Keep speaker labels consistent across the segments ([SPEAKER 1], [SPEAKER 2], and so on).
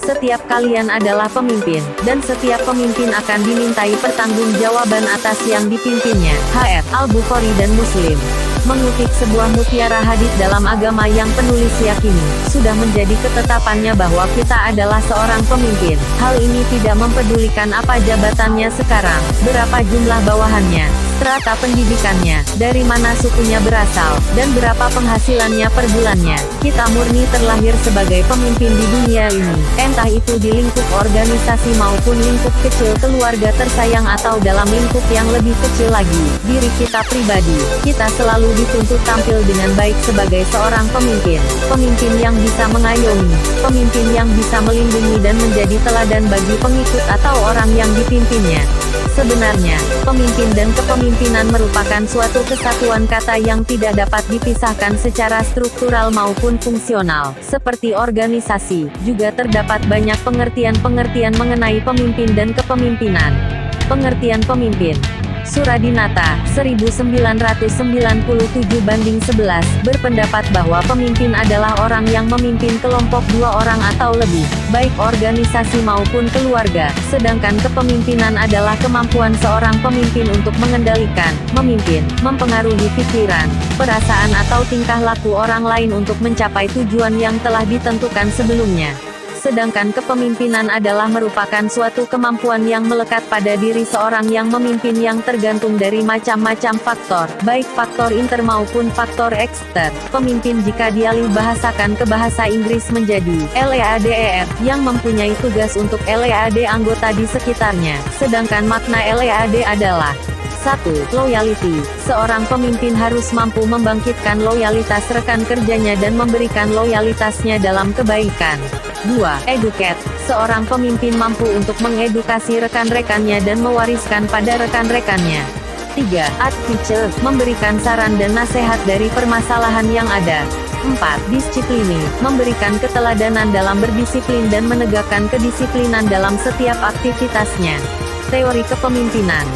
[SPEAKER 1] Setiap kalian adalah pemimpin, dan setiap pemimpin akan dimintai pertanggungjawaban atas yang dipimpinnya. H.R. Al-Bukhari dan Muslim. Mengutip sebuah mutiara hadits dalam agama yang penulis yakini, sudah menjadi ketetapannya bahwa kita adalah seorang pemimpin. Hal ini tidak mempedulikan apa jabatannya sekarang, berapa jumlah bawahannya, strata pendidikannya, dari mana sukunya berasal, dan berapa penghasilannya per bulannya. Kita murni terlahir sebagai pemimpin di dunia ini, entah itu di lingkup organisasi maupun lingkup kecil keluarga tersayang atau dalam lingkup yang lebih kecil lagi, diri kita pribadi. Kita selalu dituntut tampil dengan baik sebagai seorang pemimpin. Pemimpin yang bisa mengayomi, pemimpin yang bisa melindungi dan menjadi teladan bagi pengikut atau orang yang dipimpinnya. Sebenarnya, pemimpin dan kepemimpinan merupakan suatu kesatuan kata yang tidak dapat dipisahkan secara struktural maupun fungsional. Seperti organisasi, juga terdapat banyak pengertian-pengertian mengenai pemimpin dan kepemimpinan. Pengertian pemimpin. Suradinata, 1997-11, berpendapat bahwa pemimpin adalah orang yang memimpin kelompok 2 orang atau lebih, baik organisasi maupun keluarga, sedangkan kepemimpinan adalah kemampuan seorang pemimpin untuk mengendalikan, memimpin, mempengaruhi pikiran, perasaan atau tingkah laku orang lain untuk mencapai tujuan yang telah ditentukan sebelumnya. Sedangkan kepemimpinan adalah merupakan suatu kemampuan yang melekat pada diri seorang yang memimpin yang tergantung dari macam-macam faktor, baik faktor inter maupun faktor ekster. Pemimpin jika dialih bahasakan ke bahasa Inggris menjadi leader, yang mempunyai tugas untuk lead anggota di sekitarnya. Sedangkan makna lead adalah 1. Loyalty. Seorang pemimpin harus mampu membangkitkan loyalitas rekan kerjanya dan memberikan loyalitasnya dalam kebaikan. 2. Educate. Seorang pemimpin mampu untuk mengedukasi rekan-rekannya dan mewariskan pada rekan-rekannya. 3. Advocate. Memberikan saran dan nasihat dari permasalahan yang ada. 4. Disiplini. Memberikan keteladanan dalam berdisiplin dan menegakkan kedisiplinan dalam setiap aktivitasnya. Teori kepemimpinan.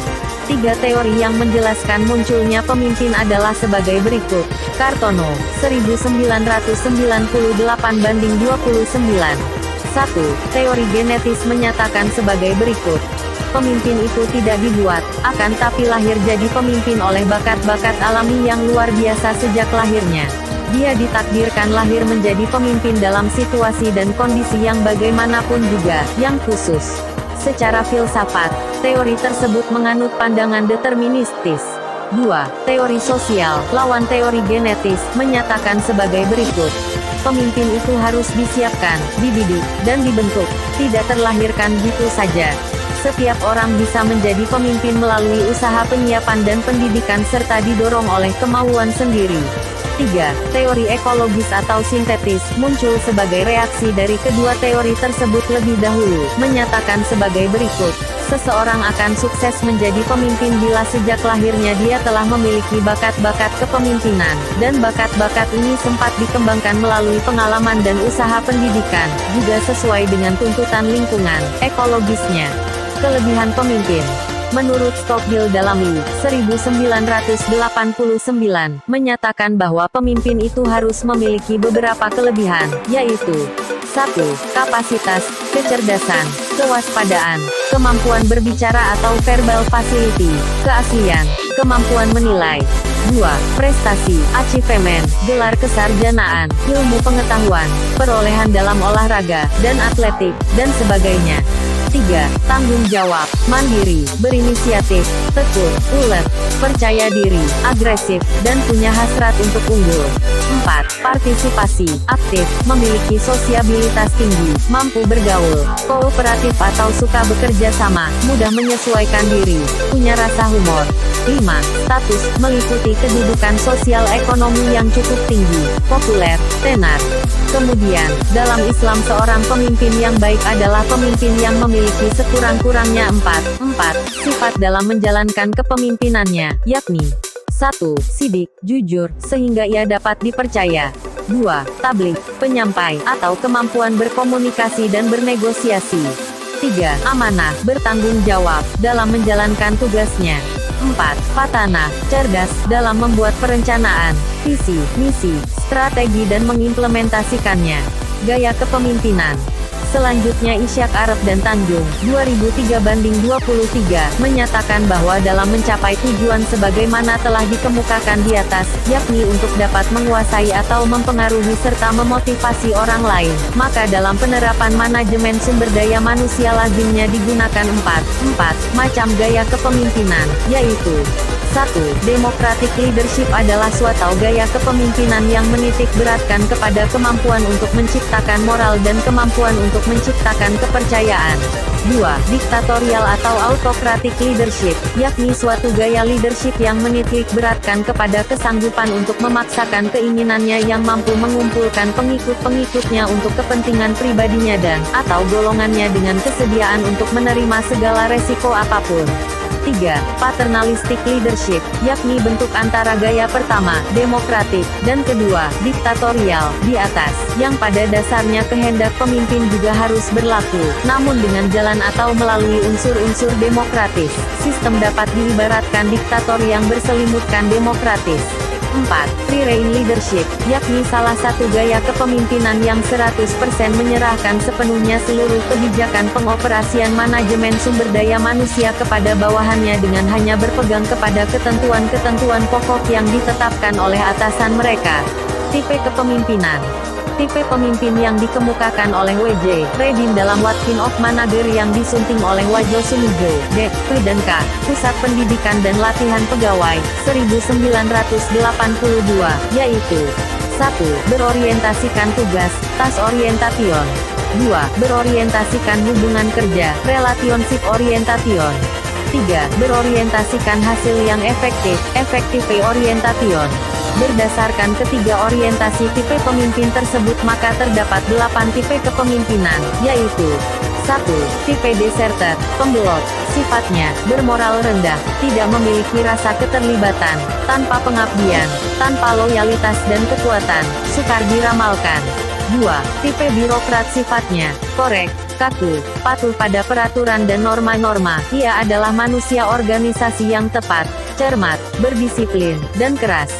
[SPEAKER 1] 3 teori yang menjelaskan munculnya pemimpin adalah sebagai berikut. Kartono, 1998-29. 1. Teori genetis menyatakan sebagai berikut. Pemimpin itu tidak dibuat, akan tapi lahir jadi pemimpin oleh bakat-bakat alami yang luar biasa sejak lahirnya. Dia ditakdirkan lahir menjadi pemimpin dalam situasi dan kondisi yang bagaimanapun juga, yang khusus. Secara filsafat, teori tersebut menganut pandangan deterministis. 2. Teori sosial, lawan teori genetis, menyatakan sebagai berikut. Pemimpin itu harus disiapkan, dididik, dan dibentuk, tidak terlahirkan gitu saja. Setiap orang bisa menjadi pemimpin melalui usaha penyiapan dan pendidikan serta didorong oleh kemauan sendiri. 3. Teori ekologis atau sintetis, muncul sebagai reaksi dari kedua teori tersebut lebih dahulu, menyatakan sebagai berikut. Seseorang akan sukses menjadi pemimpin bila sejak lahirnya dia telah memiliki bakat-bakat kepemimpinan, dan bakat-bakat ini sempat dikembangkan melalui pengalaman dan usaha pendidikan, juga sesuai dengan tuntutan lingkungan, ekologisnya. Kelebihan pemimpin. Menurut Stockdale dalam Li, 1989, menyatakan bahwa pemimpin itu harus memiliki beberapa kelebihan, yaitu 1. Kapasitas, kecerdasan, kewaspadaan, kemampuan berbicara atau verbal facility, keaslian, kemampuan menilai. 2. Prestasi, achievement, gelar kesarjanaan, ilmu pengetahuan, perolehan dalam olahraga, dan atletik, dan sebagainya. 3. Tanggung jawab, mandiri, berinisiatif, tekun, ulet, percaya diri, agresif, dan punya hasrat untuk unggul. 4. Partisipasi, aktif, memiliki sosiabilitas tinggi, mampu bergaul, kooperatif atau suka bekerja sama, mudah menyesuaikan diri, punya rasa humor. 5. Status, meliputi kedudukan sosial ekonomi yang cukup tinggi, populer, tenar. Kemudian, dalam Islam seorang pemimpin yang baik adalah pemimpin yang memiliki sekurang-kurangnya 4 sifat dalam menjalankan kepemimpinannya, yakni 1. Sidik, jujur, sehingga ia dapat dipercaya. 2. Tabligh, penyampai, atau kemampuan berkomunikasi dan bernegosiasi. 3. Amanah, bertanggung jawab, dalam menjalankan tugasnya. 4. Fatanah, cerdas, dalam membuat perencanaan, visi, misi, strategi dan mengimplementasikannya. Gaya kepemimpinan. Selanjutnya Isyak Arep dan Tanjung, 2003-23, menyatakan bahwa dalam mencapai tujuan sebagaimana telah dikemukakan di atas, yakni untuk dapat menguasai atau mempengaruhi serta memotivasi orang lain, maka dalam penerapan manajemen sumber daya manusia lazimnya digunakan empat macam gaya kepemimpinan, yaitu 1. Democratic leadership adalah suatu gaya kepemimpinan yang menitik beratkan kepada kemampuan untuk menciptakan moral dan kemampuan untuk menciptakan kepercayaan. 2. Diktatorial atau autocratic leadership, yakni suatu gaya leadership yang menitik beratkan kepada kesanggupan untuk memaksakan keinginannya yang mampu mengumpulkan pengikut-pengikutnya untuk kepentingan pribadinya dan, atau golongannya dengan kesediaan untuk menerima segala resiko apapun. 3. Paternalistic leadership, yakni bentuk antara gaya pertama, demokratik, dan kedua, diktatorial, di atas, yang pada dasarnya kehendak pemimpin juga harus berlaku, namun dengan jalan atau melalui unsur-unsur demokratis. Sistem dapat diibaratkan diktator yang berselimutkan demokratis. 4. Free rein leadership, yakni salah satu gaya kepemimpinan yang 100% menyerahkan sepenuhnya seluruh kebijakan pengoperasian manajemen sumber daya manusia kepada bawahannya dengan hanya berpegang kepada ketentuan-ketentuan pokok yang ditetapkan oleh atasan mereka. Tipe kepemimpinan. Tipe pemimpin yang dikemukakan oleh W.J. Redin dalam What Kind of Manager yang disunting oleh Wajo Sumijo, D.P. dan K. Pusat Pendidikan dan Latihan Pegawai, 1982, yaitu 1. Berorientasikan tugas, task orientation. 2. Berorientasikan hubungan kerja, relationship orientation. 3. Berorientasikan hasil yang efektif, effective orientation. Berdasarkan ketiga orientasi tipe pemimpin tersebut maka terdapat 8 tipe kepemimpinan, yaitu 1. Tipe deserter, pembelot, sifatnya, bermoral rendah, tidak memiliki rasa keterlibatan, tanpa pengabdian, tanpa loyalitas dan kekuatan, sukar diramalkan. 2. Tipe birokrat sifatnya, korek, kaku, patuh pada peraturan dan norma-norma, ia adalah manusia organisasi yang tepat, cermat, berdisiplin, dan keras.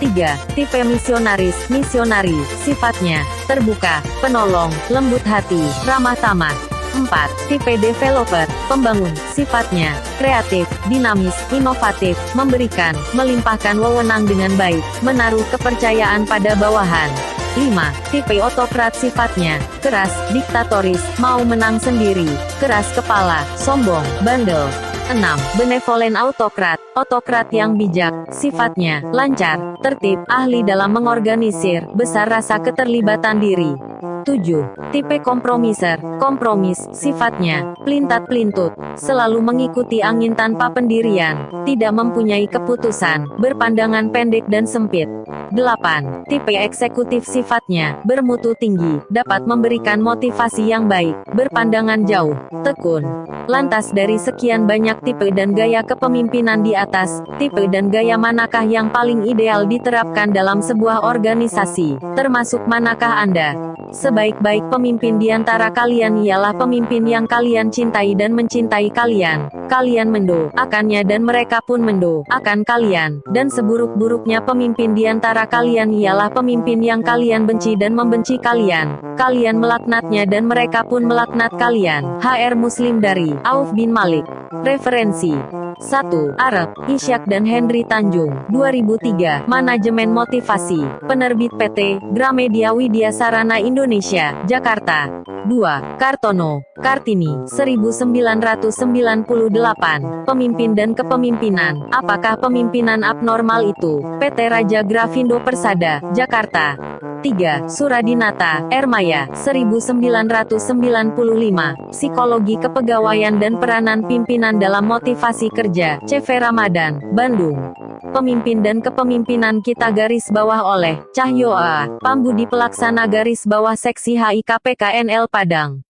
[SPEAKER 1] 3. Tipe misionaris, misionari, sifatnya, terbuka, penolong, lembut hati, ramah tamah. 4. Tipe developer, pembangun, sifatnya, kreatif, dinamis, inovatif, memberikan, melimpahkan wewenang dengan baik, menaruh kepercayaan pada bawahan. 5. Tipe otokrat sifatnya, keras, diktatoris, mau menang sendiri, keras kepala, sombong, bandel. 6. Benevolent autokrat, otokrat yang bijak, sifatnya, lancar, tertib, ahli dalam mengorganisir, besar rasa keterlibatan diri. 7. Tipe kompromiser, kompromis, sifatnya, pelintat-pelintut, selalu mengikuti angin tanpa pendirian, tidak mempunyai keputusan, berpandangan pendek dan sempit. 8. Tipe eksekutif sifatnya, bermutu tinggi, dapat memberikan motivasi yang baik, berpandangan jauh, tekun. Lantas dari sekian banyak tipe dan gaya kepemimpinan di atas, tipe dan gaya manakah yang paling ideal diterapkan dalam sebuah organisasi, termasuk manakah Anda? Sebaik-baik pemimpin di antara kalian ialah pemimpin yang kalian cintai dan mencintai kalian. Kalian mendoakannya dan mereka pun mendoakan kalian. Dan seburuk-buruknya pemimpin di antara kalian ialah pemimpin yang kalian benci dan membenci kalian. Kalian melaknatnya dan mereka pun melaknat kalian. HR Muslim dari Auf bin Malik. Referensi 1. Arep, Isyak dan Henry Tanjung, 2003, Manajemen Motivasi, Penerbit PT, Gramedia Widya Sarana Indonesia, Jakarta. 2. Kartono, Kartini, 1998, Pemimpin dan Kepemimpinan, Apakah Pemimpinan Abnormal Itu? PT Raja Grafindo Persada, Jakarta. 3. Suradinata, Ermaya, 1995, Psikologi Kepegawaian dan Peranan Pimpinan dalam Motivasi Kerja, CV Ramadan, Bandung. Pemimpin dan Kepemimpinan Kita garis bawah oleh Cahyo A. Pambudi Pelaksana garis bawah Seksi HIKPKNL Padang.